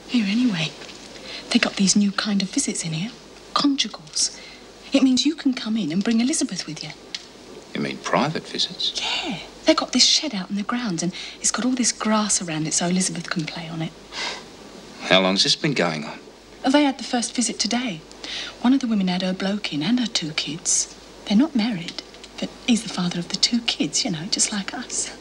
Here, anyway. They got these new kind of visits in here. Conjugals. It means you can come in and bring Elizabeth with you. You mean private visits? Yeah. They've got this shed out in the grounds and it's got all this grass around it so Elizabeth can play on it. How long's this been going on? They had the first visit today. One of the women had her bloke in and her 2 kids. They're not married, but he's the father of the 2 kids, you know, just like us.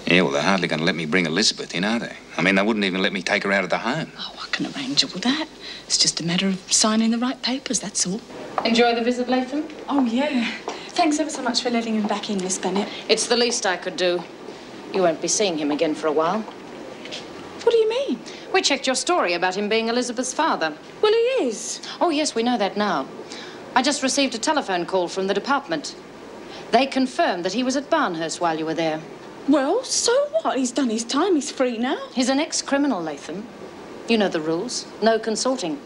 Yeah, well, they're hardly going to let me bring Elizabeth in, are they? I mean, they wouldn't even let me take her out of the home. Oh, I can arrange all that. It's just a matter of signing the right papers, that's all. Enjoy the visit, Latham? Oh, yeah. Thanks ever so much for letting him back in, Miss Bennett. It's the least I could do. You won't be seeing him again for a while. What do you mean? We checked your story about him being Elizabeth's father. Well, he is. Oh, yes, we know that now. I just received a telephone call from the department. They confirmed that he was at Barnhurst while you were there. Well, so what? He's done his time. He's free now. He's an ex-criminal, Latham. You know the rules. No consorting.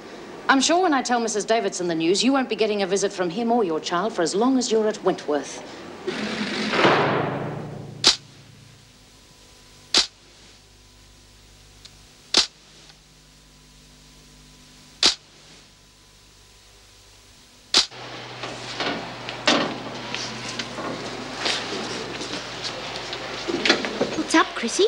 I'm sure when I tell Mrs. Davidson the news, you won't be getting a visit from him or your child for as long as you're at Wentworth. What's up, Chrissy?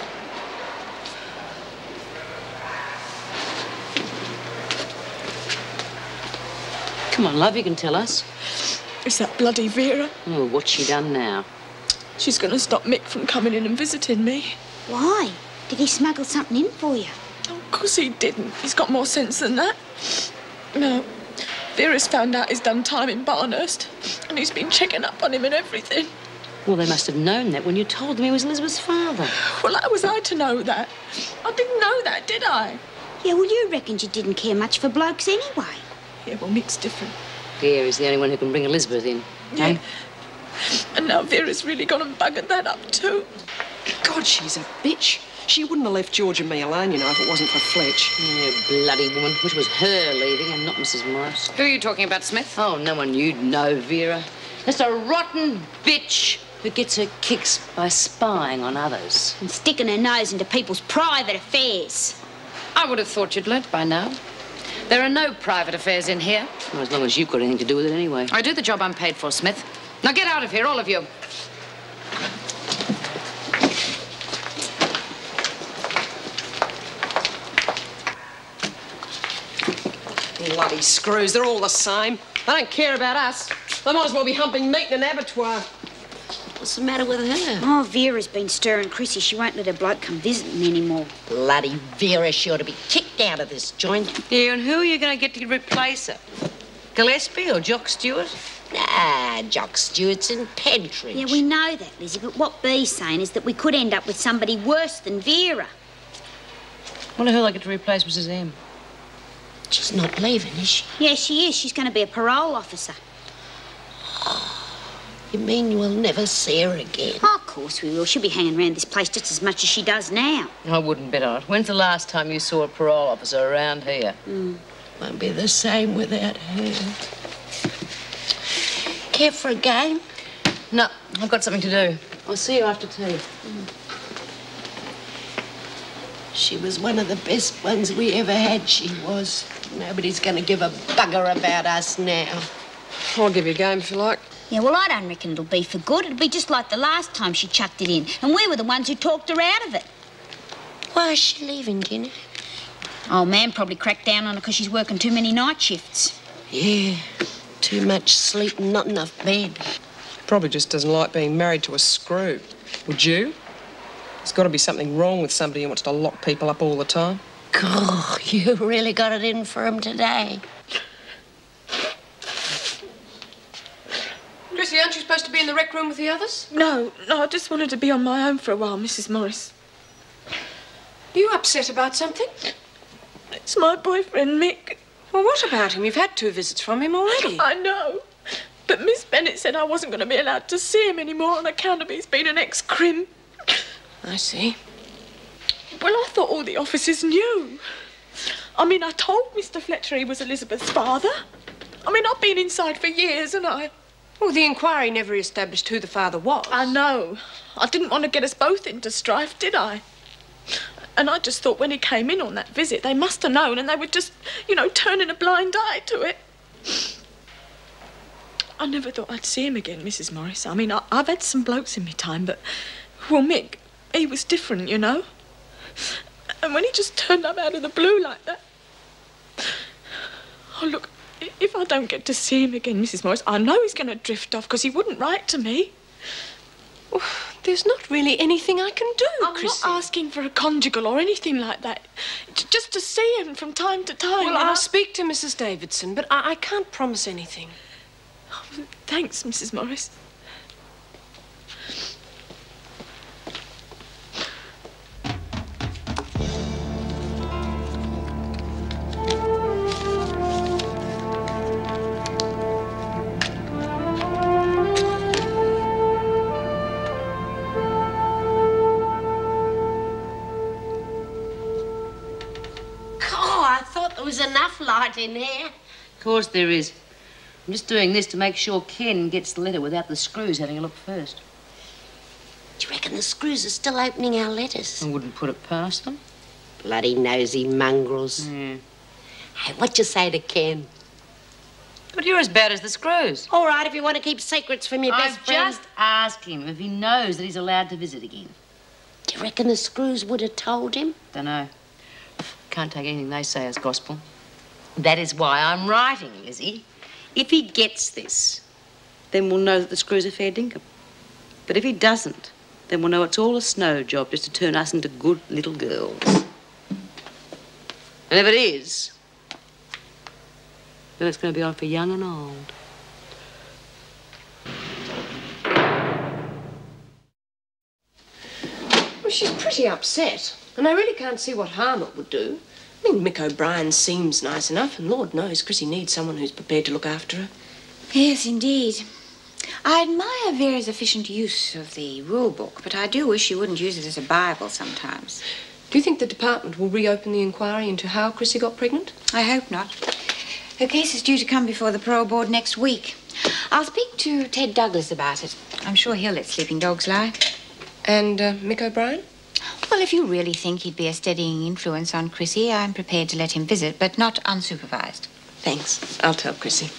Come on, love, you can tell us. It's that bloody Vera. Oh, what's she done now? She's going to stop Mick from coming in and visiting me. Why? Did he smuggle something in for you? Oh, of course he didn't. He's got more sense than that. No. Vera's found out he's done time in Barnhurst, and he's been checking up on him and everything. Well, they must have known that when you told them he was Elizabeth's father. Well, how was I to know that? I didn't know that, did I? Yeah, well, you reckoned you didn't care much for blokes anyway. Yeah, well, Mick's different. Vera's the only one who can bring Elizabeth in. Yeah. Eh? And now Vera's really gone and buggered that up too. God, she's a bitch. She wouldn't have left George and me alone, you know, if it wasn't for Fletch. You bloody woman. Which was her leaving and not Mrs. Morris. Who are you talking about, Smith? Oh, no one you'd know, Vera. Just a rotten bitch who gets her kicks by spying on others. And sticking her nose into people's private affairs. I would have thought you'd learnt by now. There are no private affairs in here. Well, as long as you've got anything to do with it anyway. I do the job I'm paid for, Smith. Now get out of here, all of you. Bloody screws, they're all the same. They don't care about us. They might as well be humping meat in an abattoir. What's the matter with her? Oh, Vera's been stirring Chrissy. She won't let her bloke come visiting anymore. Bloody Vera, she ought to be kicked out of this joint. Yeah, and who are you going to get to replace her? Gillespie or Jock Stewart? Nah, Jock Stewart's in Pentridge. Yeah, we know that, Lizzie, but what Bee's saying is that we could end up with somebody worse than Vera. Wonder who they get to replace Mrs. M. She's not leaving, is she? Yeah, she is. She's going to be a parole officer. You mean we'll never see her again? Oh, of course we will. She'll be hanging around this place just as much as she does now. I wouldn't bet on it. When's the last time you saw a parole officer around here? Won't be the same without her. Care for a game? No, I've got something to do. I'll see you after tea. She was one of the best ones we ever had, she was. Nobody's going to give a bugger about us now. I'll give you a game if you like. Yeah, well, I don't reckon it'll be for good. It'll be just like the last time she chucked it in. And we were the ones who talked her out of it. Why is she leaving, Ginny? Old man probably cracked down on her because she's working too many night shifts. Yeah, too much sleep and not enough bed. Probably just doesn't like being married to a screw. Would you? There's got to be something wrong with somebody who wants to lock people up all the time. God, you really got it in for him today. Chrissy, aren't you supposed to be in the rec room with the others? No, I just wanted to be on my own for a while, Mrs. Morris. Are you upset about something? It's my boyfriend, Mick. Well, what about him? You've had 2 visits from him already. I know. But Miss Bennett said I wasn't going to be allowed to see him anymore on account of he's been an ex-crim. I see. Well, I thought all the officers knew. I mean, I told Mr. Fletcher he was Elizabeth's father. I mean, I've been inside for years, and I... Well, the inquiry never established who the father was. I know. I didn't want to get us both into strife, did I? And I just thought when he came in on that visit, they must have known and they were just, you know, turning a blind eye to it. I never thought I'd see him again, Mrs. Morris. I mean, I've had some blokes in my time, but, well, Mick, he was different, you know. And when he just turned up out of the blue like that... Oh, look, if I don't get to see him again, Mrs. Morris, I know he's going to drift off because he wouldn't write to me. Well, there's not really anything I can do, I'm Chrissy. not asking for a conjugal or anything like that. Just to see him from time to time. Well, I'll speak to Mrs. Davidson, but I can't promise anything. Oh, thanks, Mrs. Morris. There's enough light in here. Of course there is. I'm just doing this to make sure Ken gets the letter without the screws having a look first. Do you reckon the screws are still opening our letters? I wouldn't put it past them. Bloody nosy mongrels. Yeah. Hey, what you say to Ken? But you're as bad as the screws. All right, if you want to keep secrets from your best friend. I've just asked him if he knows that he's allowed to visit again. Do you reckon the screws would have told him? Dunno. Can't take anything they say as gospel. That is why I'm writing, Lizzie. If he gets this, then we'll know that the screws are fair dinkum. But if he doesn't, then we'll know it's all a snow job just to turn us into good little girls. And if it is, then it's going to be on for young and old. Well, she's pretty upset, and I really can't see what harm it would do. I mean, Mick O'Brien seems nice enough, and Lord knows Chrissy needs someone who's prepared to look after her. Yes, indeed. I admire Vera's efficient use of the rule book, but I do wish she wouldn't use it as a Bible sometimes. Do you think the department will reopen the inquiry into how Chrissy got pregnant? I hope not. Her case is due to come before the parole board next week. I'll speak to Ted Douglas about it. I'm sure he'll let sleeping dogs lie. And Mick O'Brien? Well, if you really think he'd be a steadying influence on Chrissy, I'm prepared to let him visit, but not unsupervised. Thanks. I'll tell Chrissy.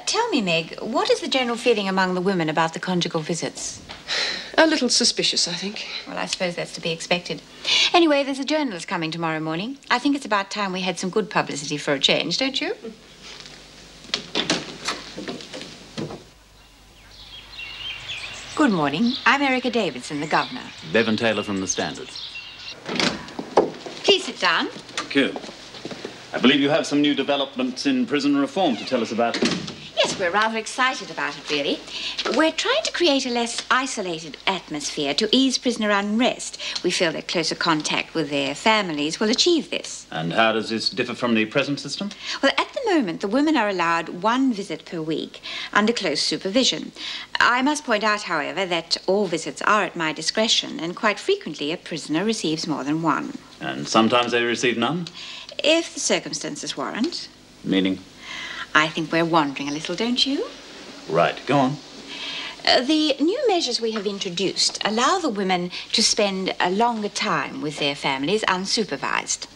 Tell me, Meg, what is the general feeling among the women about the conjugal visits? A little suspicious, I think. Well, I suppose that's to be expected. Anyway, there's a journalist coming tomorrow morning. I think it's about time we had some good publicity for a change, don't you? Good morning. I'm Erica Davidson, the governor. Bevan Taylor from the Standard. Please sit down. Thank you. I believe you have some new developments in prison reform to tell us about. Yes, we're rather excited about it, really. We're trying to create a less isolated atmosphere to ease prisoner unrest. We feel that closer contact with their families will achieve this. And how does this differ from the present system? Well, at the moment, the women are allowed one visit per week under close supervision. I must point out, however, that all visits are at my discretion, and quite frequently a prisoner receives more than one. And sometimes they receive none? If the circumstances warrant. Meaning? I think we're wandering a little, don't you? Right, go on. The new measures we have introduced allow the women to spend a longer time with their families unsupervised.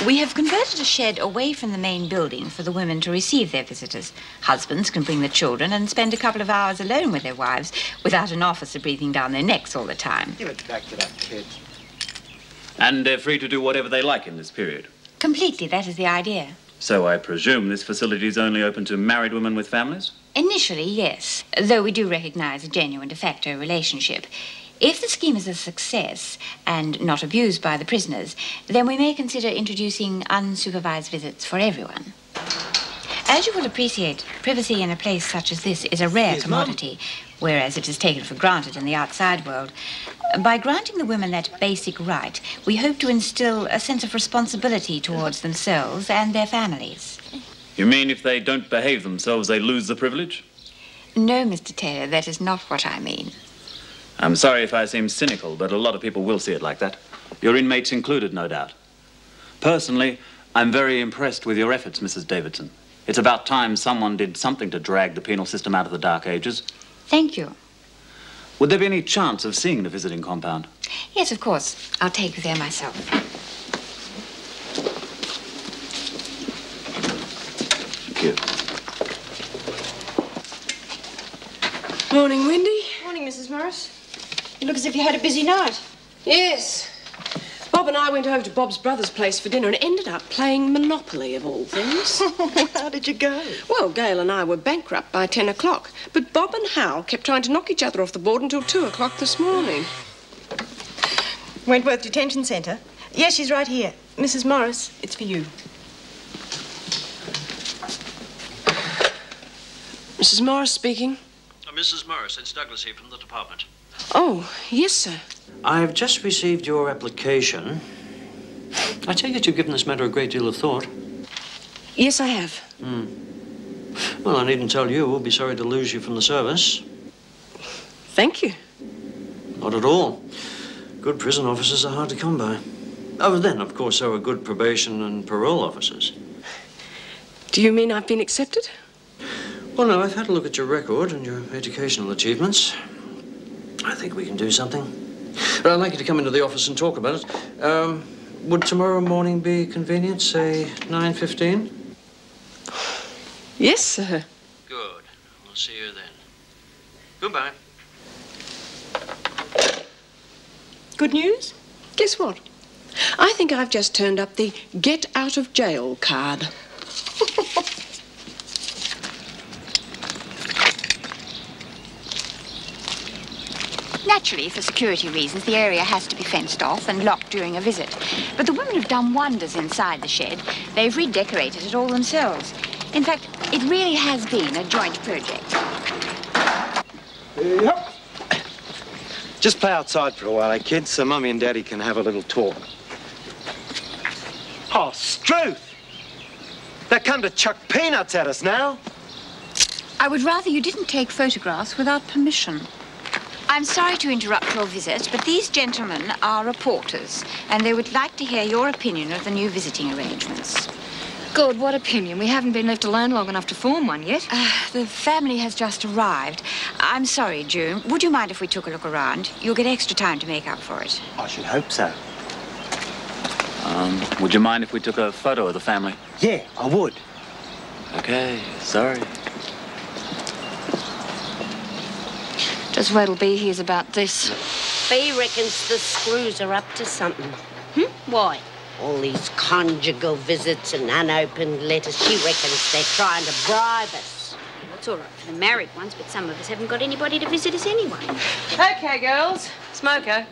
We have converted a shed away from the main building for the women to receive their visitors. Husbands can bring the children and spend a couple of hours alone with their wives without an officer breathing down their necks all the time. Give it back to that kid. And they're free to do whatever they like in this period? Completely, that is the idea. So I presume this facility is only open to married women with families? Initially, yes, though we do recognize a genuine de facto relationship. If the scheme is a success and not abused by the prisoners, then we may consider introducing unsupervised visits for everyone. As you will appreciate, privacy in a place such as this is a rare commodity, whereas it is taken for granted in the outside world. By granting the women that basic right, we hope to instill a sense of responsibility towards themselves and their families. You mean if they don't behave themselves, they lose the privilege? No, Mr. Taylor, that is not what I mean. I'm sorry if I seem cynical, but a lot of people will see it like that. Your inmates included, no doubt. Personally, I'm very impressed with your efforts, Mrs. Davidson. It's about time someone did something to drag the penal system out of the Dark Ages. Thank you. Would there be any chance of seeing the visiting compound? Yes, of course. I'll take you there myself. Thank you. Morning, Wendy. Morning, Mrs. Morris. You look as if you had a busy night. Yes. Bob and I went over to Bob's brother's place for dinner and ended up playing Monopoly, of all things. How did you go? Well, Gail and I were bankrupt by 10 o'clock, but Bob and Hal kept trying to knock each other off the board until 2 o'clock this morning. Wentworth Detention Centre? Yes, she's right here. Mrs. Morris, it's for you. Mrs. Morris speaking. Mrs. Morris, it's Douglas here from the department. Oh, yes, sir. I've just received your application. I take it you've given this matter a great deal of thought. Yes, I have. Well, I needn't tell you. We'll be sorry to lose you from the service. Thank you. Not at all. Good prison officers are hard to come by. Oh, then, of course, so are good probation and parole officers. Do you mean I've been accepted? Well, no, I've had a look at your record and your educational achievements. I think we can do something. But I'd like you to come into the office and talk about it. Would tomorrow morning be convenient, say 9:15? Yes, sir. Good. We'll see you then. Goodbye. Good news? Guess what? I think I've just turned up the get out of jail card. Naturally, for security reasons, the area has to be fenced off and locked during a visit. But the women have done wonders inside the shed. They've redecorated it all themselves. In fact, it really has been a joint project. Yep. Just play outside for a while, eh, kids, so Mummy and Daddy can have a little talk. Oh, Struth! They've come to chuck peanuts at us now. I would rather you didn't take photographs without permission. I'm sorry to interrupt your visit, but these gentlemen are reporters, and they would like to hear your opinion of the new visiting arrangements. Good, what opinion? We haven't been left alone long enough to form one yet. The family has just arrived. I'm sorry, June. Would you mind if we took a look around? You'll get extra time to make up for it. I should hope so. Would you mind if we took a photo of the family? Yeah, I would. Okay, sorry. Just wait till B hears about this. B reckons the screws are up to something. Why? All these conjugal visits and unopened letters. She reckons they're trying to bribe us. It's all right for the married ones, but some of us haven't got anybody to visit us anyway. Okay, girls. Smoko.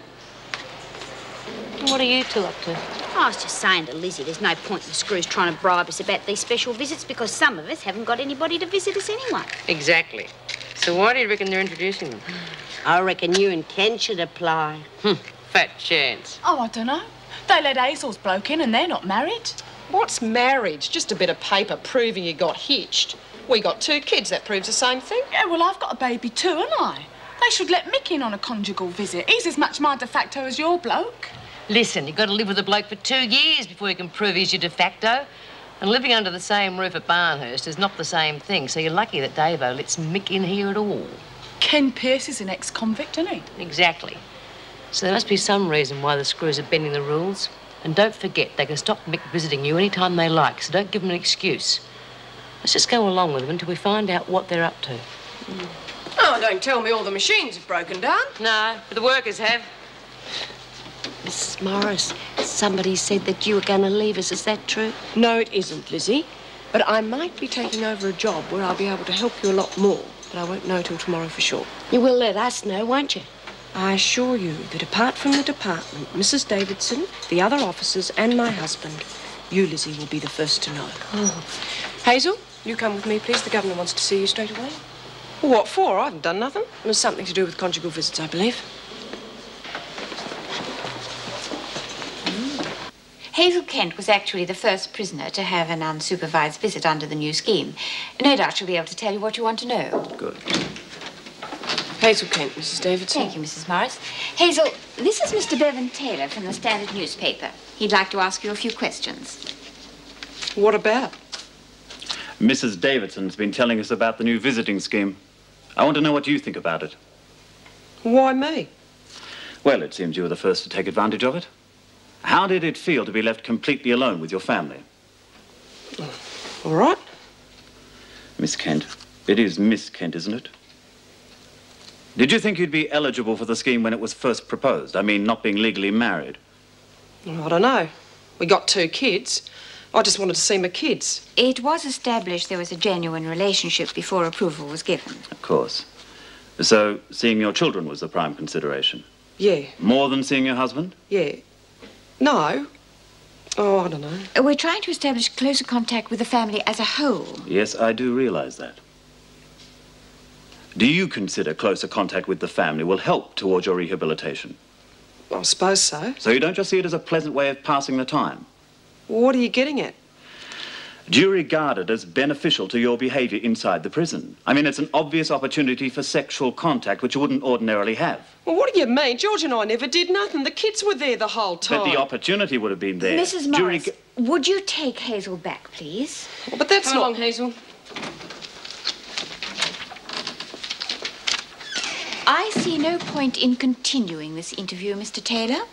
What are you two up to? I was just saying to Lizzie, there's no point in the screws trying to bribe us about these special visits because some of us haven't got anybody to visit us anyway. Exactly. So why do you reckon they're introducing them? I reckon you and Ken should apply. Fat chance. Oh, I don't know. They let Hazel's bloke in and they're not married. What's marriage? Just a bit of paper proving you got hitched. We got 2 kids, that proves the same thing. Yeah, well, I've got a baby too, haven't I? They should let Mick in on a conjugal visit. He's as much my de facto as your bloke. Listen, you've got to live with a bloke for 2 years before you can prove he's your de facto. And living under the same roof at Barnhurst is not the same thing, so you're lucky that Davo lets Mick in here at all. Ken Pierce is an ex-convict, isn't he? Exactly. So there must be some reason why the screws are bending the rules. And don't forget, they can stop Mick visiting you any time they like, so don't give them an excuse. Let's just go along with them until we find out what they're up to. Oh, don't tell me all the machines have broken down. No, but the workers have. Mrs. Morris, somebody said that you were going to leave us. Is that true? No, it isn't, Lizzie. But I might be taking over a job where I'll be able to help you a lot more. But I won't know till tomorrow for sure. You will let us know, won't you? I assure you that apart from the department, Mrs. Davidson, the other officers, and my husband, you, Lizzie, will be the first to know. Oh. Hazel, you come with me, please. The governor wants to see you straight away. Well, what for? I haven't done nothing. It was something to do with conjugal visits, I believe. Hazel Kent was actually the first prisoner to have an unsupervised visit under the new scheme. No doubt she'll be able to tell you what you want to know. Good. Hazel Kent, Mrs. Davidson. Thank you, Mrs. Morris. Hazel, this is Mr. Bevan Taylor from the Standard newspaper. He'd like to ask you a few questions. What about? Mrs. Davidson's been telling us about the new visiting scheme. I want to know what you think about it. Why me? Well, it seems you were the first to take advantage of it. How did it feel to be left completely alone with your family? All right. Miss Kent. It is Miss Kent, isn't it? Did you think you'd be eligible for the scheme when it was first proposed? I mean, not being legally married. Well, I don't know. We got 2 kids. I just wanted to see my kids. It was established there was a genuine relationship before approval was given. Of course. So, seeing your children was the prime consideration? Yeah. More than seeing your husband? Yeah. No. Oh, I don't know. We're trying to establish closer contact with the family as a whole. Yes, I do realize that. Do you consider closer contact with the family will help towards your rehabilitation? I suppose so. So you don't just see it as a pleasant way of passing the time? What are you getting at? Do you regard it as beneficial to your behavior inside the prison? I mean, it's an obvious opportunity for sexual contact, which you wouldn't ordinarily have. Well, what do you mean? George and I never did nothing. The kids were there the whole time. But the opportunity would have been there. Mrs. Morris, would you take Hazel back, please? Well, but that's Come along, Hazel. I see no point in continuing this interview, Mr. Taylor.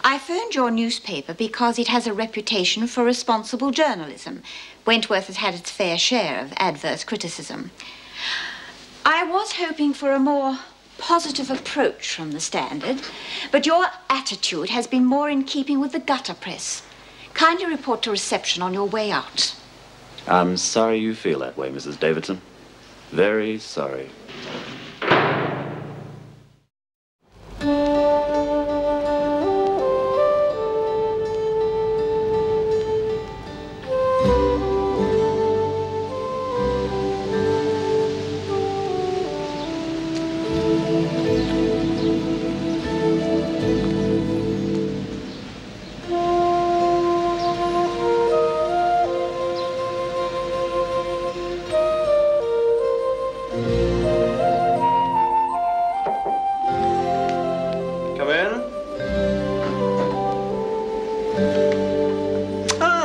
I phoned your newspaper because it has a reputation for responsible journalism. Wentworth has had its fair share of adverse criticism. I was hoping for a more positive approach from the Standard, but your attitude has been more in keeping with the gutter press. Kindly report to reception on your way out. I'm sorry you feel that way, Mrs. Davidson. Very sorry.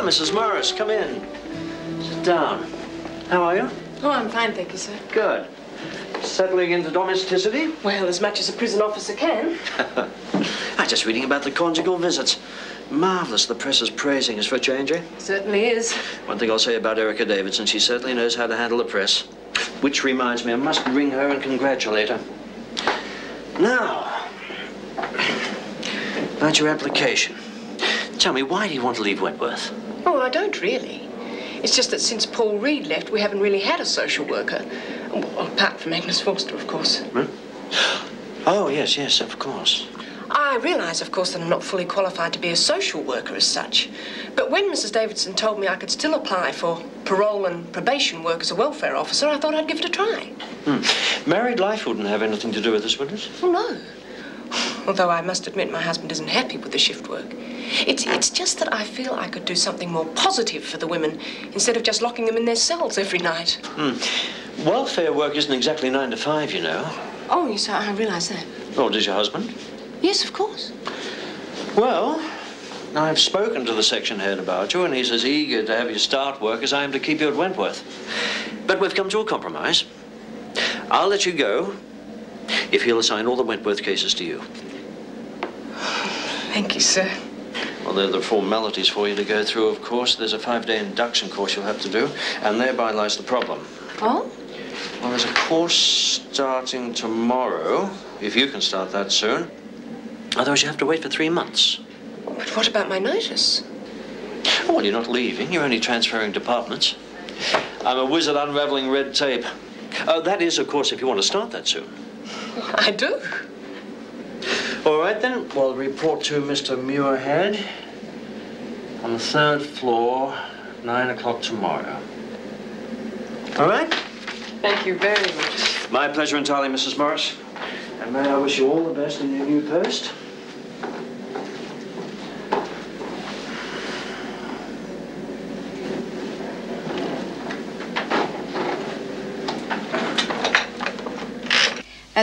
Mrs. Morris, come in. Sit down. How are you? Oh, I'm fine, thank you, sir. Good. Settling into domesticity? Well, as much as a prison officer can. I'm just reading about the conjugal visits. Marvellous, the press is praising us for changing. Certainly is. One thing I'll say about Erica Davidson, she certainly knows how to handle the press. Which reminds me, I must ring her and congratulate her. Now, about your application. Tell me, why do you want to leave Wentworth? Oh, I don't really. It's just that since Paul Reed left, we haven't really had a social worker. Well, apart from Agnes Forster, of course. Hmm? Oh, yes, yes, of course. I realise, of course, that I'm not fully qualified to be a social worker as such. But when Mrs. Davidson told me I could still apply for parole and probation work as a welfare officer, I thought I'd give it a try. Married life wouldn't have anything to do with this, would it? Oh, no. Although I must admit my husband isn't happy with the shift work. It's just that I feel I could do something more positive for the women instead of just locking them in their cells every night. Welfare work isn't exactly 9 to 5, you know. Oh, yes, I realise that. Or does your husband? Yes, of course. Well, I've spoken to the section head about you, and he's as eager to have you start work as I am to keep you at Wentworth. But we've come to a compromise. I'll let you go if he'll assign all the Wentworth cases to you. Thank you, sir. Well, there are the formalities for you to go through, of course. There's a 5-day induction course you'll have to do, and thereby lies the problem. Oh? Well, there's a course starting tomorrow, if you can start that soon. Otherwise, you have to wait for 3 months. But what about my notice? Oh, well, you're not leaving. You're only transferring departments. I'm a wizard unraveling red tape. That is, of course, if you want to start that soon. I do. All right, then. We'll report to Mr. Muirhead on the 3rd floor, 9 o'clock tomorrow. All right? Thank you very much. My pleasure entirely, Mrs. Morris. And may I wish you all the best in your new post.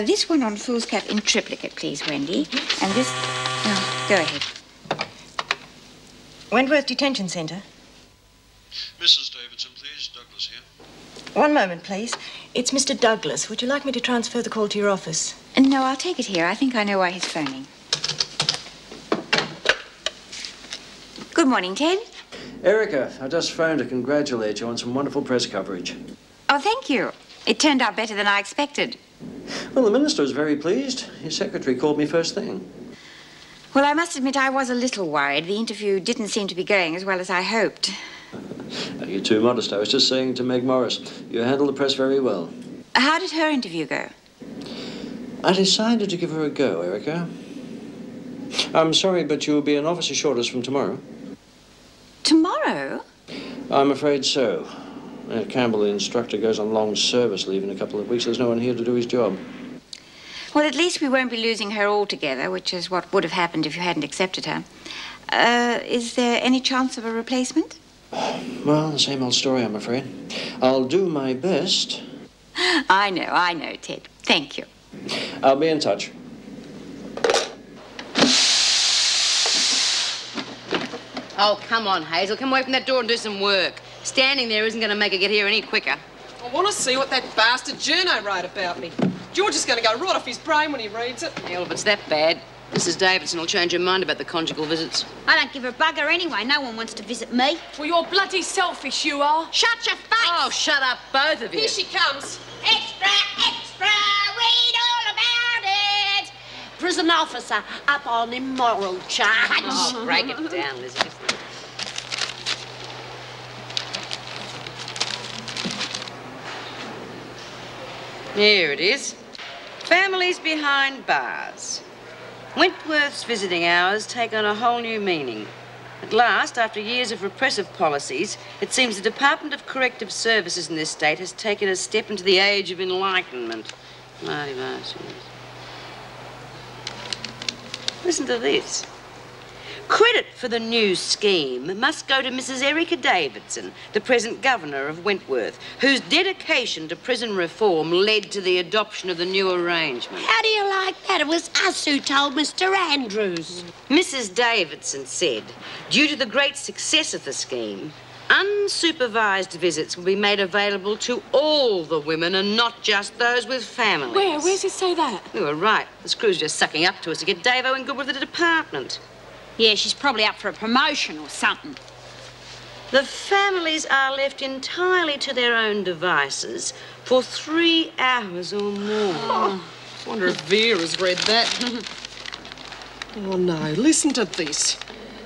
This one on foolscap in triplicate, please, Wendy. And this... Oh, go ahead. Wentworth Detention Centre. Mrs. Davidson, please. Douglas here. One moment, please. It's Mr. Douglas. Would you like me to transfer the call to your office? No, I'll take it here. I think I know why he's phoning. Good morning, Ted. Erica, I just phoned to congratulate you on some wonderful press coverage. Oh, thank you. It turned out better than I expected. Well, the minister was very pleased. His secretary called me first thing. Well, I must admit I was a little worried. The interview didn't seem to be going as well as I hoped. You're too modest. I was just saying to Meg Morris, you handled the press very well. How did her interview go? I decided to give her a go, Erica. I'm sorry, but you'll be an officer shortest from tomorrow. Tomorrow? I'm afraid so. Campbell, the instructor, goes on long service leave in a couple of weeks. There's no one here to do his job. Well, at least we won't be losing her altogether, which is what would have happened if you hadn't accepted her. Is there any chance of a replacement? Well, the same old story, I'm afraid. I'll do my best. I know, Ted. Thank you. I'll be in touch. Oh, come on, Hazel. Come away from that door and do some work. Standing there isn't going to make her get here any quicker. I want to see what that bastard journo wrote about me. George is going to go right off his brain when he reads it. Hell, if it's that bad, Mrs. Davidson will change her mind about the conjugal visits. I don't give a bugger anyway. No one wants to visit me. Well, you're bloody selfish, you are. Shut your face! Oh, shut up, both of you. Here she comes. Extra, extra, read all about it. Prison officer up on immoral charge. Oh, break it down, Lizzie. Here it is. Families behind bars. Wentworth's visiting hours take on a whole new meaning. At last, after years of repressive policies, it seems the Department of Corrective Services in this state has taken a step into the age of enlightenment. Listen to this. Credit for the new scheme must go to Mrs. Erica Davidson, the present governor of Wentworth, whose dedication to prison reform led to the adoption of the new arrangement. How do you like that? It was us who told Mr. Andrews. Mrs. Davidson said, due to the great success of the scheme, unsupervised visits will be made available to all the women and not just those with families. Where's it say that? You were right. The screw's just sucking up to us to get Davo in good with the department. Yeah, she's probably up for a promotion or something. The families are left entirely to their own devices for 3 hours or more. Oh, wonder if Vera's read that. Oh, no, listen to this.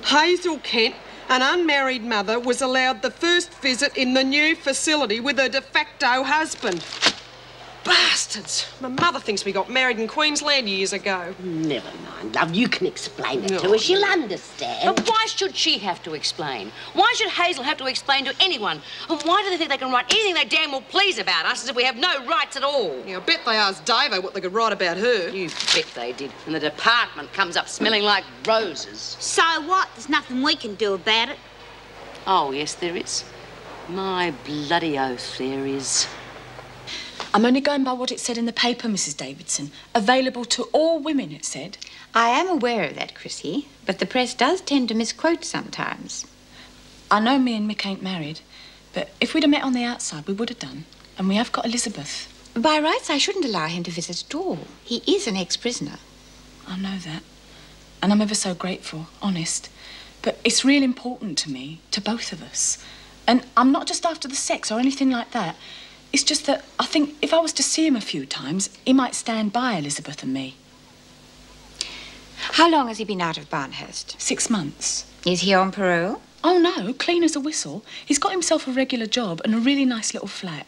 Hazel Kent, an unmarried mother, was allowed the first visit in the new facility with her de facto husband. Bastards! My mother thinks we got married in Queensland years ago. Never mind, love. You can explain it to her. She'll understand. But why should she have to explain? Why should Hazel have to explain to anyone? And why do they think they can write anything they damn well please about us as if we have no rights at all? Yeah, I bet they asked Davo what they could write about her. You bet they did. And the department comes up smelling like roses. So what? There's nothing we can do about it. Oh, yes, there is. My bloody oath, there is. I'm only going by what it said in the paper, Mrs. Davidson. Available to all women, it said. I am aware of that, Chrissy, but the press does tend to misquote sometimes. I know me and Mick ain't married, but if we'd have met on the outside, we would have done. And we have got Elizabeth. By rights, I shouldn't allow him to visit at all. He is an ex-prisoner. I know that. And I'm ever so grateful, honest. But it's real important to me, to both of us. And I'm not just after the sex or anything like that. It's just that I think if I was to see him a few times, he might stand by Elizabeth and me. How long has he been out of Barnhurst? 6 months. Is he on parole? Oh, no, clean as a whistle. He's got himself a regular job and a really nice little flat.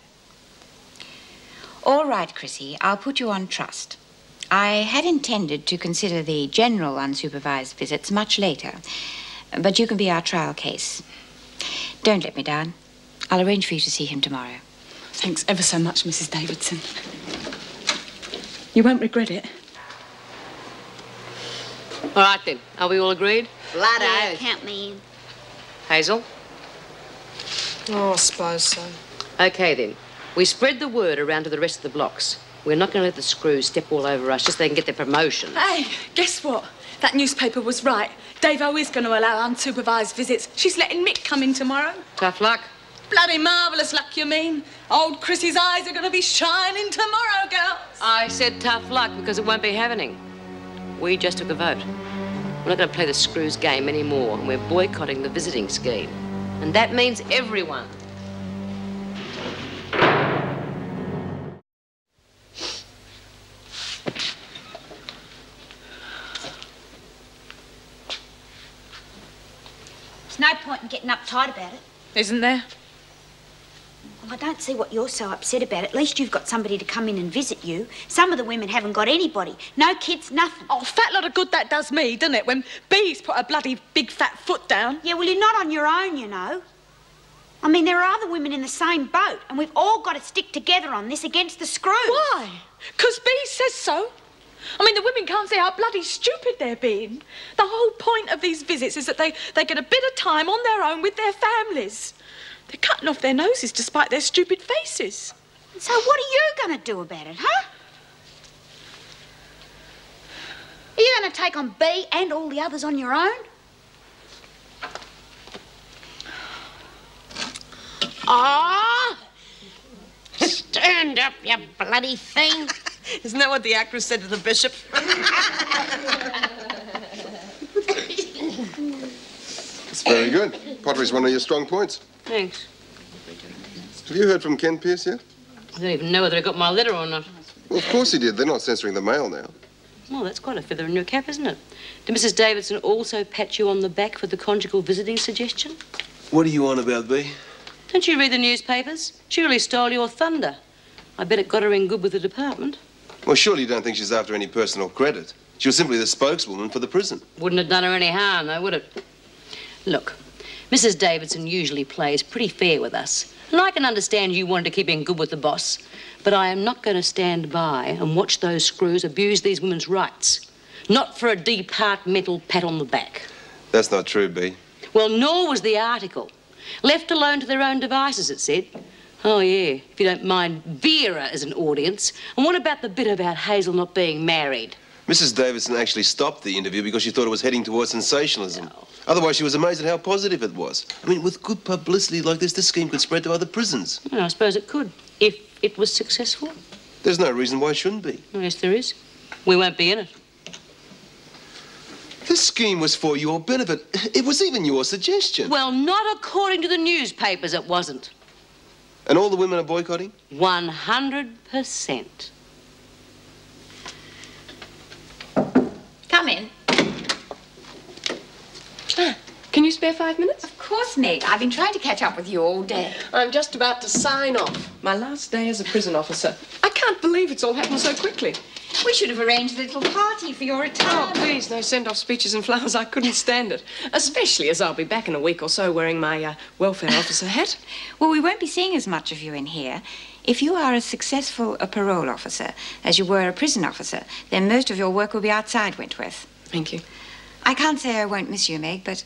All right, Chrissy, I'll put you on trust. I had intended to consider the general unsupervised visits much later, but you can be our trial case. Don't let me down. I'll arrange for you to see him tomorrow. Thanks ever so much, Mrs. Davidson. You won't regret it. All right, then. Are we all agreed? Blood Yeah, oath. count me in. Hazel? Oh, I suppose so. OK, then. We spread the word around to the rest of the blocks. We're not going to let the screws step all over us just so they can get their promotion. Hey, guess what? That newspaper was right. Davo is going to allow unsupervised visits. She's letting Mick come in tomorrow. Tough luck. Bloody marvellous luck, you mean? Old Chrissy's eyes are going to be shining tomorrow, girls. I said tough luck because it won't be happening. We just took a vote. We're not going to play the screws game anymore, and we're boycotting the visiting scheme. And that means everyone. There's no point in getting uptight about it. Isn't there? Well, I don't see what you're so upset about. At least you've got somebody to come in and visit you. Some of the women haven't got anybody. No kids, nothing. Oh, fat lot of good that does me, doesn't it, when Bee's put a bloody big fat foot down? Yeah, well, you're not on your own, you know. I mean, there are other women in the same boat, and we've all got to stick together on this against the screws. Why? 'Cause Bee says so. I mean, the women can't see how bloody stupid they're being. The whole point of these visits is that they get a bit of time on their own with their families. They're cutting off their noses despite their stupid faces. So what are you going to do about it, huh? Are you going to take on Bee and all the others on your own? Ah! Stand up, you bloody thing. Isn't that what the actress said to the bishop? It's very good. Pottery's one of your strong points. Thanks. Have you heard from Ken Pierce yet? I don't even know whether I got my letter or not. Well, of course he did. They're not censoring the mail now. Well, that's quite a feather in your cap, isn't it? Did Mrs. Davidson also pat you on the back for the conjugal visiting suggestion? What are you on about, Bee? Don't you read the newspapers? She really stole your thunder. I bet it got her in good with the department. Well, surely you don't think she's after any personal credit. She was simply the spokeswoman for the prison. Wouldn't have done her any harm, though, would it? Look, Mrs. Davidson usually plays pretty fair with us. And I can understand you wanted to keep in good with the boss. But I am not going to stand by and watch those screws abuse these women's rights. Not for a departmental pat on the back. That's not true, Bee. Well, nor was the article. Left alone to their own devices, it said. Oh, yeah, if you don't mind Vera as an audience. And what about the bit about Hazel not being married? Mrs. Davidson actually stopped the interview because she thought it was heading towards sensationalism. Otherwise, she was amazed at how positive it was. I mean, with good publicity like this scheme could spread to other prisons. Well, I suppose it could, if it was successful. There's no reason why it shouldn't be. Oh, yes, there is. We won't be in it. This scheme was for your benefit. It was even your suggestion. Well, not according to the newspapers, it wasn't. And all the women are boycotting? 100%. Come in. Can you spare 5 minutes? Of course, Meg. I've been trying to catch up with you all day. I'm just about to sign off. My last day as a prison officer. I can't believe it's all happened so quickly. We should have arranged a little party for your retirement. Oh, please, no send-off speeches and flowers. I couldn't stand it. Especially as I'll be back in a week or so wearing my welfare officer hat. Well, we won't be seeing as much of you in here. If you are as successful a parole officer as you were a prison officer, then most of your work will be outside Wentworth. Thank you. I can't say I won't miss you, Meg, but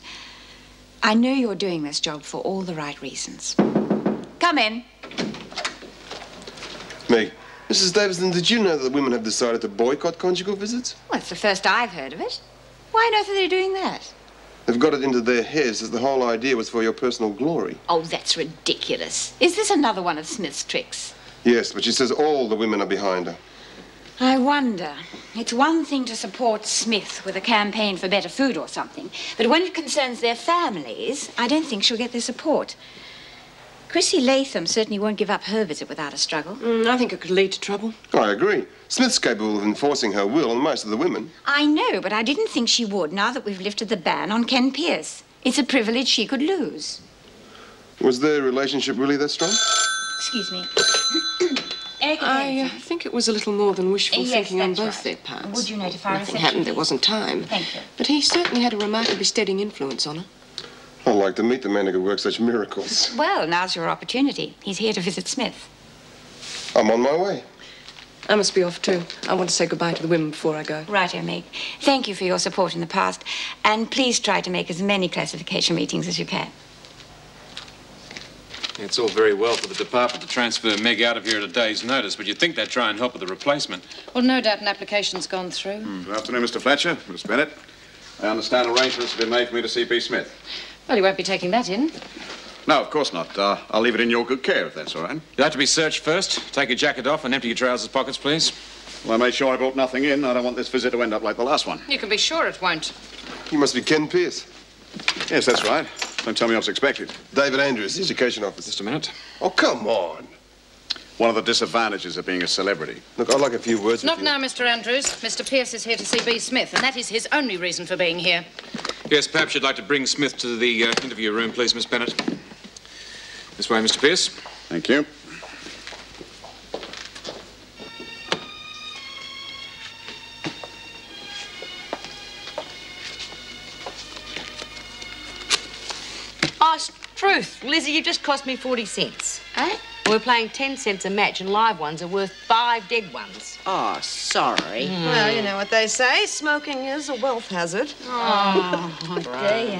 I know you're doing this job for all the right reasons. Come in. Meg, Mrs. Davidson, did you know that the women have decided to boycott conjugal visits? Well, it's the first I've heard of it. Why on earth are they doing that? They've got it into their heads that the whole idea was for your personal glory. Oh, that's ridiculous. Is this another one of Smith's tricks? Yes, but she says all the women are behind her. I wonder. It's one thing to support Smith with a campaign for better food or something, but when it concerns their families, I don't think she'll get their support. Chrissy Latham certainly won't give up her visit without a struggle. I think it could lead to trouble. I agree. Smith's capable of enforcing her will on most of the women. I know, but I didn't think she would now that we've lifted the ban on Ken Pierce. It's a privilege she could lose. Was their relationship really that strong? Excuse me. I think it was a little more than wishful Yes, thinking on that's both right. their parts. Would you notify Nothing reception, happened. There please? wasn't time. Thank you. But he certainly had a remarkably steadying influence on her. I'd like to meet the man who could work such miracles. Well, now's your opportunity. He's here to visit Smith. I'm on my way. I must be off too. I want to say goodbye to the women before I go. Righto, Meg. Thank you for your support in the past, and please try to make as many classification meetings as you can. It's all very well for the department to transfer Meg out of here at a day's notice, but you'd think they'd try and help with the replacement. Well, no doubt an application's gone through. Good afternoon, Mr. Fletcher, Miss Bennett. I understand arrangements have been made for me to see B. Smith. Well, you won't be taking that in. No, of course not. I'll leave it in your good care, if that's all right. You'll have to be searched first. Take your jacket off and empty your trousers pockets, please. Well, I made sure I brought nothing in. I don't want this visit to end up like the last one. You can be sure it won't. You must be Ken Pierce. Yes, that's right. Don't tell me I was expected. David Andrews, Education Officer. Just a minute. Oh, come on. One of the disadvantages of being a celebrity. Look, I'd like a few words Not with you. now, Mr. Andrews. Mr. Pierce is here to see B. Smith, and that is his only reason for being here. Yes, perhaps you'd like to bring Smith to the interview room, please, Miss Bennett. This way, Mr. Pierce. Thank you. Oh, it's truth. Lizzie, you've just cost me 40 cents. Eh? We're playing 10 cents a match, and live ones are worth 5 dead ones. Oh, sorry. Well, you know what they say. Smoking is a wealth hazard. Oh, dear.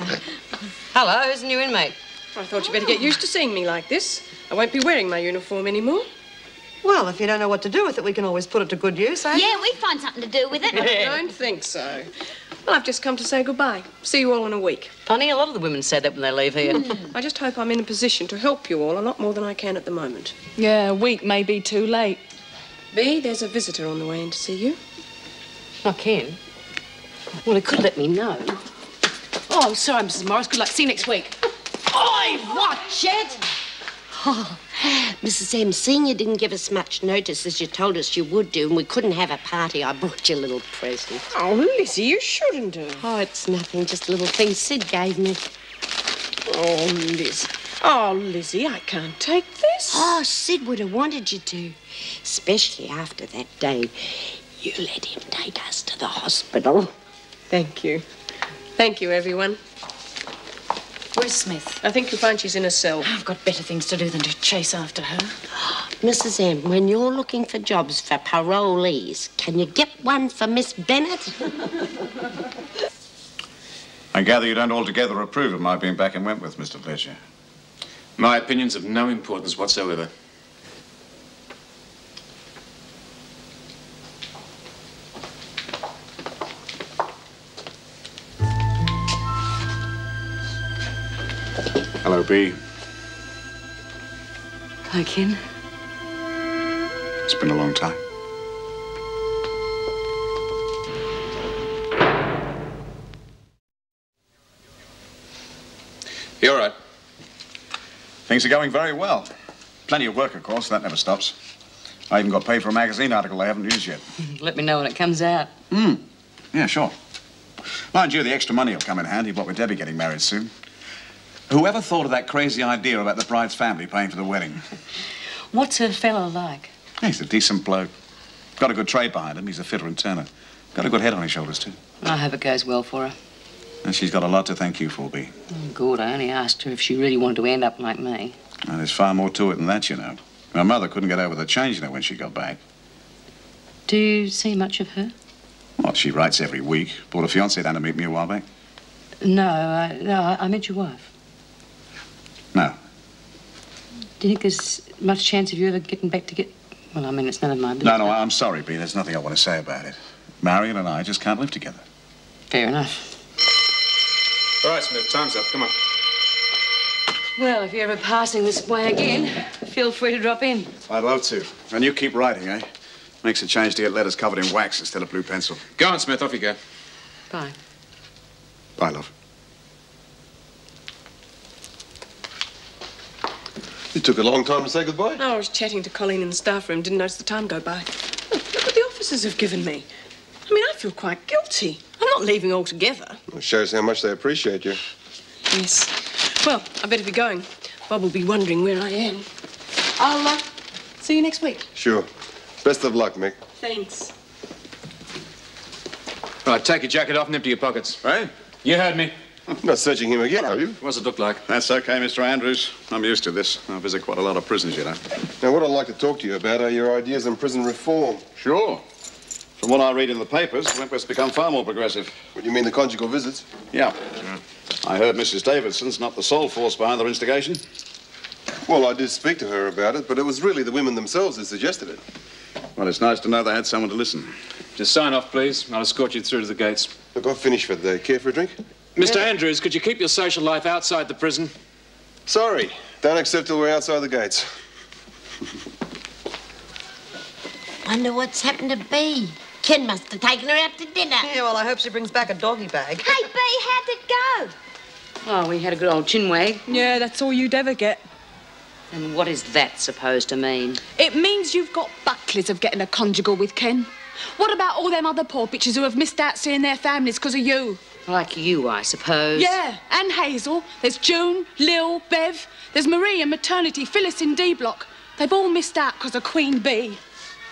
Hello, who's the new inmate? I thought you'd better get used to seeing me like this. I won't be wearing my uniform anymore. Well, if you don't know what to do with it, we can always put it to good use, eh? Yeah, we'd find something to do with it. I don't think so. Well, I've just come to say goodbye. See you all in a week. Funny, a lot of the women say that when they leave here. I just hope I'm in a position to help you all a lot more than I can at the moment. Yeah, a week may be too late. B, there's a visitor on the way in to see you. I can. Well, he could let me know. Oh, I'm sorry, Mrs. Morris. Good luck. See you next week. Oi, watch it! Oh, Mrs. M. Senior didn't give us much notice as you told us you would do, and we couldn't have a party. I brought you a little present. Oh, Lizzie, you shouldn't have. Oh, it's nothing, just a little thing Sid gave me. Oh, Liz. Oh, Lizzie, I can't take this. Oh, Sid would have wanted you to, especially after that day you let him take us to the hospital. Thank you. Thank you, everyone. Where's Smith? I think you'll find she's in a cell. I've got better things to do than to chase after her. Mrs. M, when you're looking for jobs for parolees, can you get one for Miss Bennett? I gather you don't altogether approve of my being back in Wentworth, Mr. Fletcher. My opinion's of no importance whatsoever. Hello, B. Hi, Ken. It's been a long time. You all right? Things are going very well. Plenty of work, of course. That never stops. I even got paid for a magazine article I haven't used yet. Let me know when it comes out. Yeah, sure. Mind you, the extra money will come in handy, what with Debbie getting married soon. Whoever thought of that crazy idea about the bride's family paying for the wedding? What's her fellow like? He's a decent bloke. Got a good trade behind him. He's a fitter and turner. Got a good head on his shoulders, too. I hope it goes well for her. And she's got a lot to thank you for, B. Oh, good. I only asked her if she really wanted to end up like me. And there's far more to it than that, you know. My mother couldn't get over the change in her when she got back. Do you see much of her? Well, she writes every week. Brought a fiancé down to meet me a while back. No, I met your wife. No. Do you think there's much chance of you ever getting back together? Well, I mean, it's none of my business. No, I'm sorry, B. There's nothing I want to say about it. Marion and I just can't live together. Fair enough. All right, Smith, time's up. Come on. Well, if you're ever passing this way again, feel free to drop in. I'd love to. And you keep writing, eh? Makes a change to get letters covered in wax instead of blue pencil. Go on, Smith. Off you go. Bye. Bye, love. It took a long time to say goodbye. Oh, I was chatting to Colleen in the staff room. Didn't notice the time go by. Look what the officers have given me. I mean, I feel quite guilty. I'm not leaving altogether. It shows how much they appreciate you. Yes. Well, I better be going. Bob will be wondering where I am. I'll see you next week. Sure. Best of luck, Mick. Thanks. Right, take your jacket off and empty your pockets. Right? You heard me. Not searching him again, are you? What's it look like? That's okay, Mr. Andrews. I'm used to this. I visit quite a lot of prisons, you know. Now, what I'd like to talk to you about are your ideas on prison reform. Sure. From what I read in the papers, Wentworth's become far more progressive. What, you mean the conjugal visits? Yeah. I heard Mrs. Davidson's not the sole force behind their instigation. Well, I did speak to her about it, but it was really the women themselves who suggested it. Well, it's nice to know they had someone to listen. Just sign off, please. I'll escort you through to the gates. Look, I've finished for the day. Care for a drink? Mr. Andrews, could you keep your social life outside the prison? Sorry, don't accept till we're outside the gates. Wonder what's happened to Bea. Ken must have taken her out to dinner. Yeah, well, I hope she brings back a doggy bag. Hey, Bea, how'd it go? Oh, we had a good old chinwag. Yeah, that's all you'd ever get. And what is that supposed to mean? It means you've got bucklies of getting a conjugal with Ken. What about all them other poor bitches who have missed out seeing their families because of you? Like you, I suppose. Yeah, and Hazel. There's June, Lil, Bev. There's Marie in maternity, Phyllis in D block. They've all missed out because of Queen Bee.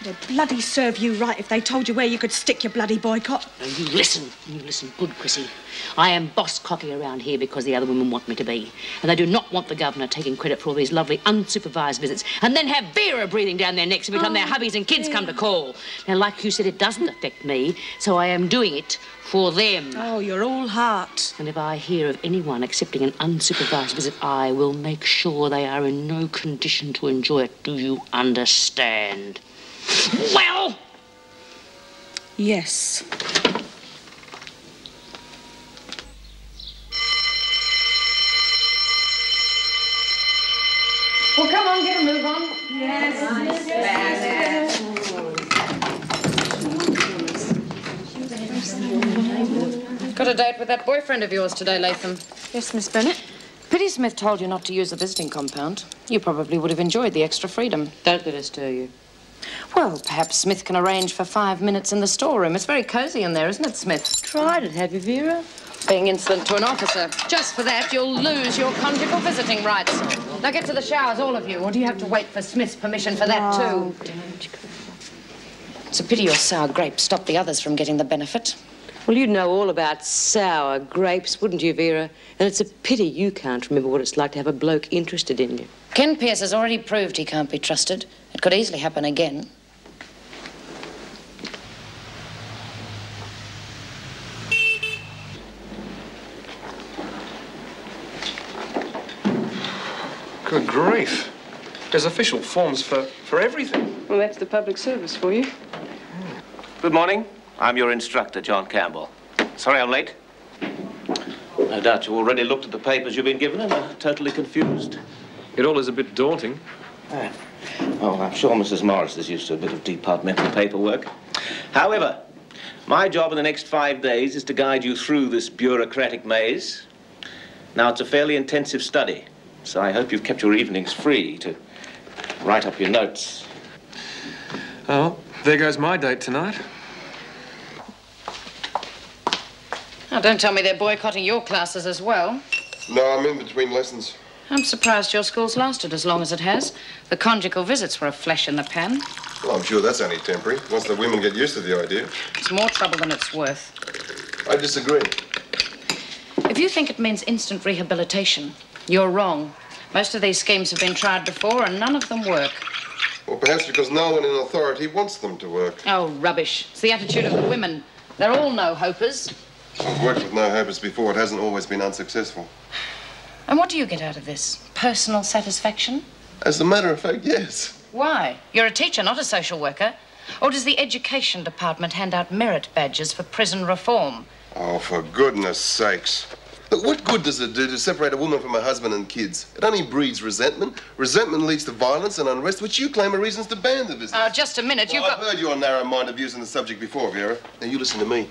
They'd bloody serve you right if they told you where you could stick your bloody boycott. Now, you listen good, Chrissy. I am boss cocky around here because the other women want me to be. And they do not want the governor taking credit for all these lovely unsupervised visits and then have Vera breathing down their necks every time their hubbies and kids come to call. Now, like you said, it doesn't affect me, so I am doing it for them. Oh, you're all heart. And if I hear of anyone accepting an unsupervised visit, I will make sure they are in no condition to enjoy it. Do you understand? Well... Yes. Well, come on, get a move on. Got a date with that boyfriend of yours today, Latham. Yes, Miss Bennett. Pity Smith told you not to use the visiting compound. You probably would have enjoyed the extra freedom. Don't let us stir you. Well, perhaps Smith can arrange for 5 minutes in the storeroom. It's very cosy in there, isn't it, Smith? Tried it, have you, Vera? Being insolent to an officer. Just for that, you'll lose your conjugal visiting rights. Now get to the showers, all of you, or do you have to wait for Smith's permission for that, too? It's a pity your sour grapes stopped the others from getting the benefit. Well, you'd know all about sour grapes, wouldn't you, Vera? And it's a pity you can't remember what it's like to have a bloke interested in you. Ken Pierce has already proved he can't be trusted. It could easily happen again. Good grief. There's official forms for everything. Well, that's the public service for you. Good morning. I'm your instructor, John Campbell. Sorry I'm late. No doubt you already looked at the papers you've been given and are totally confused. It all is a bit daunting. Oh, I'm sure Mrs. Morris is used to a bit of departmental paperwork. However, my job in the next 5 days is to guide you through this bureaucratic maze. Now, it's a fairly intensive study, so I hope you've kept your evenings free to write up your notes. Oh, there goes my date tonight. Oh, don't tell me they're boycotting your classes as well. No, I'm in between lessons. I'm surprised your school's lasted as long as it has. The conjugal visits were a flash in the pan. Well, I'm sure that's only temporary. Once the women get used to the idea. It's more trouble than it's worth. I disagree. If you think it means instant rehabilitation, you're wrong. Most of these schemes have been tried before and none of them work. Well, perhaps because no one in authority wants them to work. Oh, rubbish. It's the attitude of the women. They're all no-hopers. I've worked with no-hopers before. It hasn't always been unsuccessful. And what do you get out of this? Personal satisfaction? As a matter of fact, yes. Why? You're a teacher, not a social worker. Or does the education department hand out merit badges for prison reform? Oh, for goodness sakes. Look, what good does it do to separate a woman from her husband and kids? It only breeds resentment. Resentment leads to violence and unrest, which you claim are reasons to ban the business. Oh, just a minute. Well, I've heard your narrow-minded views on the subject before, Vera. Now, you listen to me.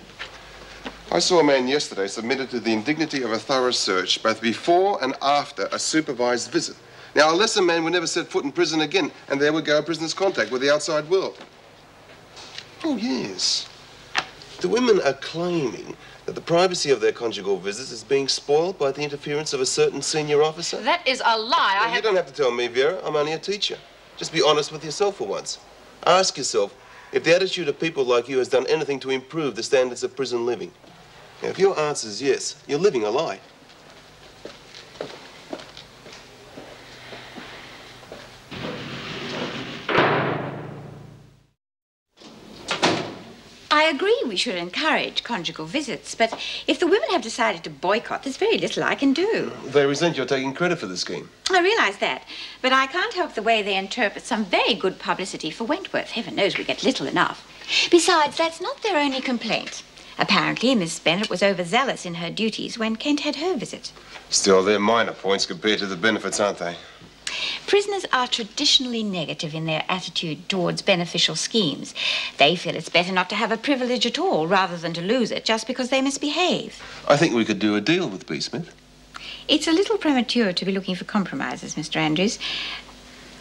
I saw a man yesterday submitted to the indignity of a thorough search, both before and after a supervised visit. Now, a lesser man would never set foot in prison again, and there would go a prisoner's contact with the outside world. Oh, yes. The women are claiming that the privacy of their conjugal visits is being spoiled by the interference of a certain senior officer. That is a lie. Well, you don't have to tell me, Vera. I'm only a teacher. Just be honest with yourself for once. Ask yourself if the attitude of people like you has done anything to improve the standards of prison living. Now, if your answer is yes, you're living a lie. I agree we should encourage conjugal visits, but if the women have decided to boycott, there's very little I can do. They resent your taking credit for the scheme. I realise that, but I can't help the way they interpret some very good publicity for Wentworth. Heaven knows we get little enough. Besides, that's not their only complaint. Apparently, Miss Bennet was overzealous in her duties when Kent had her visit. Still, they're minor points compared to the benefits, aren't they? Prisoners are traditionally negative in their attitude towards beneficial schemes. They feel it's better not to have a privilege at all rather than to lose it just because they misbehave. I think we could do a deal with B. Smith. It's a little premature to be looking for compromises, Mr. Andrews.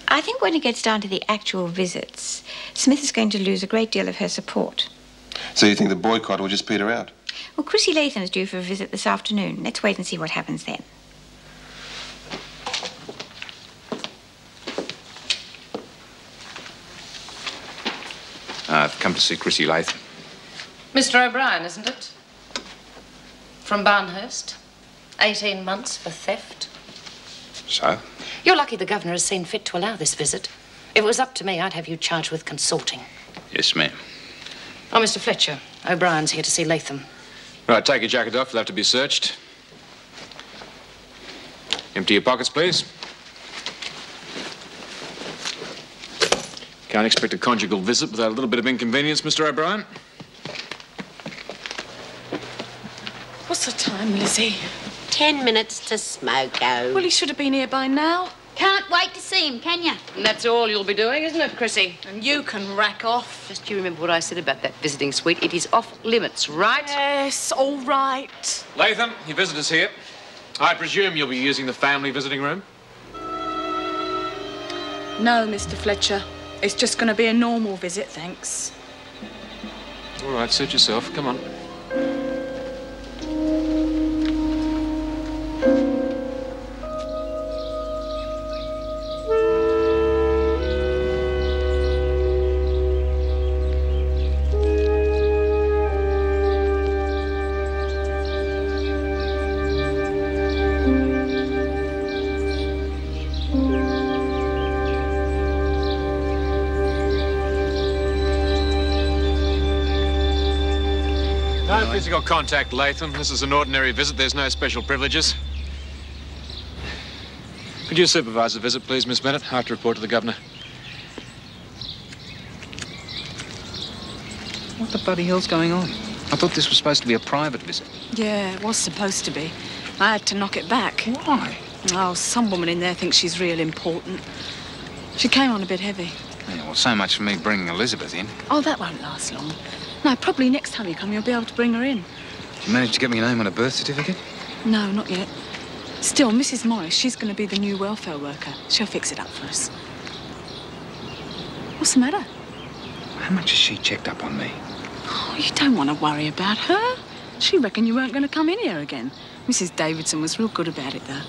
I think when it gets down to the actual visits, Smith is going to lose a great deal of her support. So you think the boycott will just peter out? Well, Chrissy Latham's due for a visit this afternoon. Let's wait and see what happens then. I've come to see Chrissy Latham. Mr. O'Brien, isn't it? From Barnhurst. 18 months for theft. So? You're lucky the governor has seen fit to allow this visit. If it was up to me, I'd have you charged with consorting. Yes, ma'am. Oh, Mr. Fletcher, O'Brien's here to see Latham. Right, take your jacket off. You'll have to be searched. Empty your pockets, please. Can't expect a conjugal visit without a little bit of inconvenience, Mr. O'Brien. What's the time, Lizzie? 10 minutes to Smoko. Well, he should have been here by now. Can't wait to see him, can you? And that's all you'll be doing, isn't it, Chrissy? And you can rack off. Just you remember what I said about that visiting suite. It is off limits, right? Yes, all right. Latham, your visitor's here. I presume you'll be using the family visiting room? No, Mr. Fletcher. It's just going to be a normal visit, thanks. All right, suit yourself. Come on. No physical contact, Latham. This is an ordinary visit. There's no special privileges. Could you supervise the visit, please, Miss Bennett? I have to report to the governor. What the bloody hell's going on? I thought this was supposed to be a private visit. Yeah, it was supposed to be. I had to knock it back. Why? Oh, some woman in there thinks she's real important. She came on a bit heavy. Yeah, well, so much for me bringing Elizabeth in. Oh, that won't last long. No, probably next time you come, you'll be able to bring her in. Did you manage to get me a name on a birth certificate? No, not yet. Still, Mrs. Morris, she's going to be the new welfare worker. She'll fix it up for us. What's the matter? How much has she checked up on me? Oh, you don't want to worry about her. She reckoned you weren't going to come in here again. Mrs. Davidson was real good about it, though.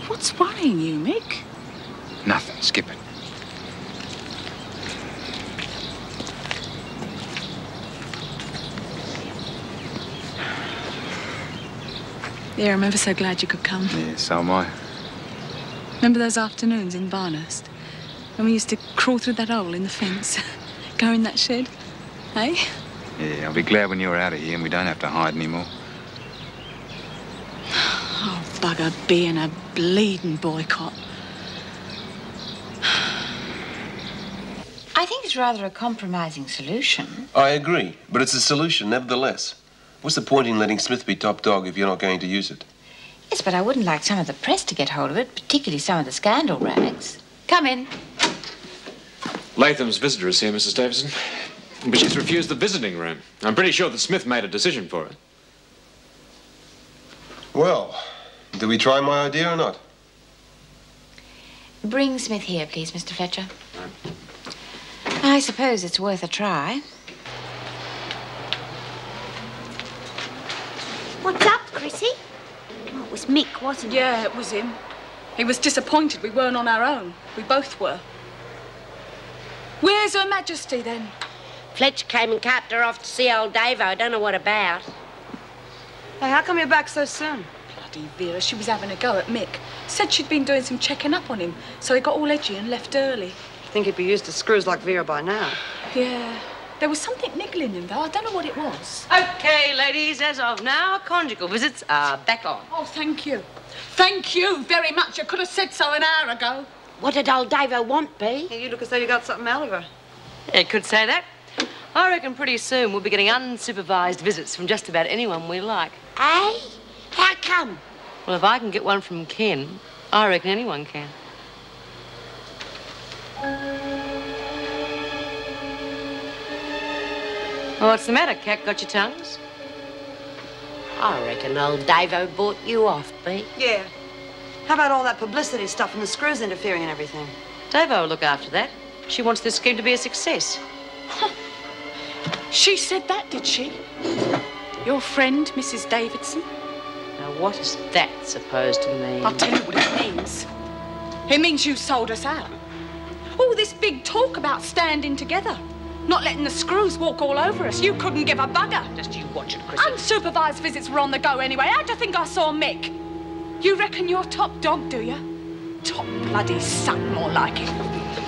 What's worrying you, Mick? Nothing. Skip it. Yeah, I'm ever so glad you could come. Yeah, so am I. Remember those afternoons in Barnhurst? When we used to crawl through that hole in the fence? Go in that shed? Eh? Yeah, I'll be glad when you're out of here and we don't have to hide anymore. Oh, bugger being a bleeding boycott. I think it's rather a compromising solution. I agree, but it's a solution nevertheless. What's the point in letting Smith be top dog if you're not going to use it? Yes, but I wouldn't like some of the press to get hold of it, particularly some of the scandal rags. Come in. Latham's visitor is here, Mrs. Davidson. But she's refused the visiting room. I'm pretty sure that Smith made a decision for her. Well, do we try my idea or not? Bring Smith here, please, Mr. Fletcher. I suppose it's worth a try. What's up, Chrissy? Oh, it was Mick, wasn't it? Yeah, it was him. He was disappointed we weren't on our own. We both were. Where's Her Majesty, then? Fletch came and carted her off to see old Davo. I don't know what about. Hey, how come you're back so soon? Bloody Vera, she was having a go at Mick. Said she'd been doing some checking up on him, so he got all edgy and left early. I think he'd be used to screws like Vera by now. Yeah. There was something niggling him, though. I don't know what it was. Okay, ladies, as of now, conjugal visits are back on. Oh, thank you. Thank you very much. You could have said so an hour ago. What did old Davo want, Bea? Hey, you look as though you got something out of her. You could say that. I reckon pretty soon we'll be getting unsupervised visits from just about anyone we like. Eh? How come? Well, if I can get one from Ken, I reckon anyone can. Well, what's the matter, Cat? Got your tongues? I reckon old Davo bought you off, Pete. Yeah. How about all that publicity stuff and the screws interfering and everything? Davo will look after that. She wants this scheme to be a success. She said that, did she? Your friend, Mrs. Davidson? Now, what is that supposed to mean? I'll tell you what it means. It means you sold us out. All this big talk about standing together. Not letting the screws walk all over us. You couldn't give a bugger. Just you watch it, Chrissy. Unsupervised visits were on the go anyway. How do you think I saw Mick? You reckon you're top dog, do you? Top bloody son, more like it.